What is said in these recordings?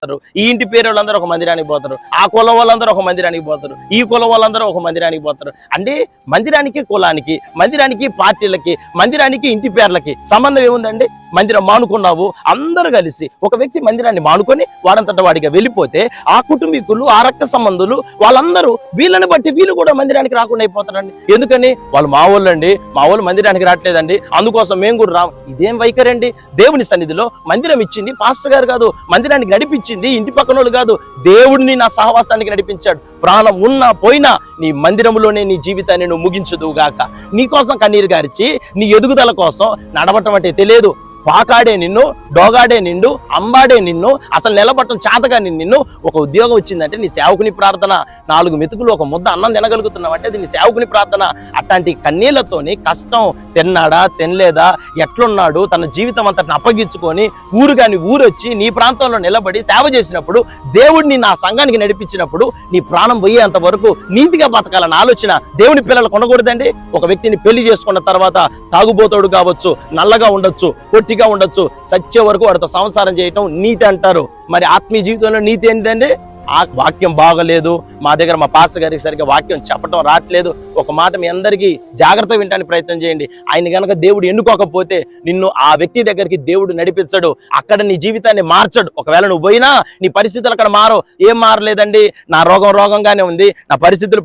ఈ ఇంటి పేరు వాళ్ళందరూ ఒక మందిరానికి పోతారు, ఆ కులం వాళ్ళందరూ ఒక మందిరానికి పోతారు, ఈ కులం వాళ్ళందరూ ఒక మందిరానికి పోతారు. అంటే మందిరానికి, కులానికి, మందిరానికి, పార్టీలకి, మందిరానికి, ఇంటి పేర్లకి సంబంధం ఏముందండి? మందిరం మానుకున్నావు, అందరూ కలిసి ఒక వ్యక్తి మందిరాన్ని మానుకొని వాడంతట వాడిగా వెళ్ళిపోతే ఆ కుటుంబీకులు, ఆ రక్త సంబంధులు వాళ్ళందరూ వీళ్ళని బట్టి వీళ్ళు కూడా మందిరానికి రాకుండా అయిపోతారండి. ఎందుకని? వాళ్ళు మా వాళ్ళండి, మా వాళ్ళు మందిరానికి రావట్లేదండి, అందుకోసం మేము కూడా రాం. ఇదేం వైఖరండి? దేవుని సన్నిధిలో మందిరం ఇచ్చింది పాస్టర్ గారు కాదు, మందిరానికి నడిపించింది ఇంటి పక్కనోళ్ళు కాదు, దేవుడిని నా సహవాసానికి నడిపించాడు. ప్రాణం ఉన్నా పోయినా నీ మందిరంలోనే నీ జీవితాన్ని నువ్వు ముగించుదువుగాక. నీ కోసం కన్నీరు గారిచి నీ ఎదుగుదల కోసం నడవటం అంటే తెలియదు. పాకాడే నిన్ను, డోగాడే నిన్ను, అంబాడే నిన్ను, అసలు నిలబట్టం చేతగా నిన్ను. ఒక ఉద్యోగం వచ్చిందంటే నీ సేవకుని ప్రార్థన, 4 మెతుకులు ఒక ముద్ద అన్నం తినగలుగుతున్నావు అంటే అది నీ సేవకుని ప్రార్థన. అట్లాంటి కన్నీళ్లతోని కష్టం తిన్నాడా తినలేదా, ఎట్లున్నాడు, తన జీవితం అంతటిని అప్పగించుకొని ఊరు కాని ఊరొచ్చి నీ ప్రాంతంలో నిలబడి సేవ చేసినప్పుడు, దేవుడిని నా సంఘానికి నడిపించినప్పుడు నీ ప్రాణం పోయేంత వరకు నీతిగా బతకాలన్న ఆలోచన దేవుని పిల్లలు కొనకూడదండి. ఒక వ్యక్తిని పెళ్లి చేసుకున్న తర్వాత తాగుబోతోడు కావచ్చు, నల్లగా ఉండొచ్చు, పొట్టిగా ఉండొచ్చు, సత్య వరకు వాడితో సంసారం చేయటం నీతి అంటారు. మరి ఆత్మీయ జీవితంలో నీతి ఏంటండి? ఆ వాక్యం బాగలేదు, మా దగ్గర మా పాస్టర్ గారికి సరిగ్గా వాక్యం చెప్పడం రావట్లేదు. ఒక మాట మీ అందరికీ జాగ్రత్త వినడానికి ప్రయత్నం చేయండి. ఆయన గనక దేవుడు ఎన్నుకోకపోతే నిన్ను ఆ వ్యక్తి దగ్గరికి దేవుడు నడిపించడు, అక్కడ నీ జీవితాన్ని మార్చడు. ఒకవేళ నువ్వు పోయినా నీ పరిస్థితులు అక్కడ మారవు. ఏం మారలేదండి, నా రోగం రోగంగానే ఉంది, నా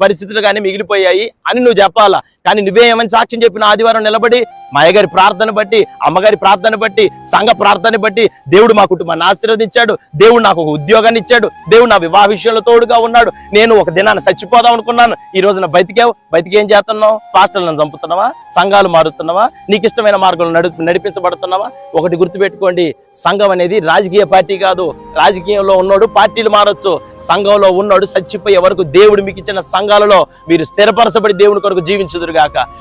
పరిస్థితులుగానే మిగిలిపోయాయి అని నువ్వు చెప్పాలా. కానీ నువ్వేమని సాక్ష్యం చెప్పిన ఆదివారం నిలబడి మా అయ్యగారి ప్రార్థన బట్టి, అమ్మగారి ప్రార్థన బట్టి, సంఘ ప్రార్థన బట్టి దేవుడు మా కుటుంబాన్ని ఆశీర్వదించాడు, దేవుడు నాకు ఒక ఉద్యోగాన్ని ఇచ్చాడు, దేవుడు నా వివాహ విషయంలో తోడుగా ఉన్నాడు, నేను ఒక దినాన్ని చచ్చిపోదాం అనుకున్నాను, ఈ రోజున బతికేం చేస్తున్నావు? పాస్టర్లను చంపుతున్నావా? సంఘాలు మారుతున్నావా? నీకు ఇష్టమైన మార్గంలో నడిపించబడుతున్నావా? ఒకటి గుర్తుపెట్టుకోండి, సంఘం అనేది రాజకీయ పార్టీ కాదు. రాజకీయంలో ఉన్నాడు పార్టీలు మారొచ్చు, సంఘంలో ఉన్నాడు చచ్చిపోయే వరకు దేవుడు మీకు ఇచ్చిన సంఘాలలో మీరు స్థిరపరచబడి దేవుని కొరకు జీవించుదురుగాక.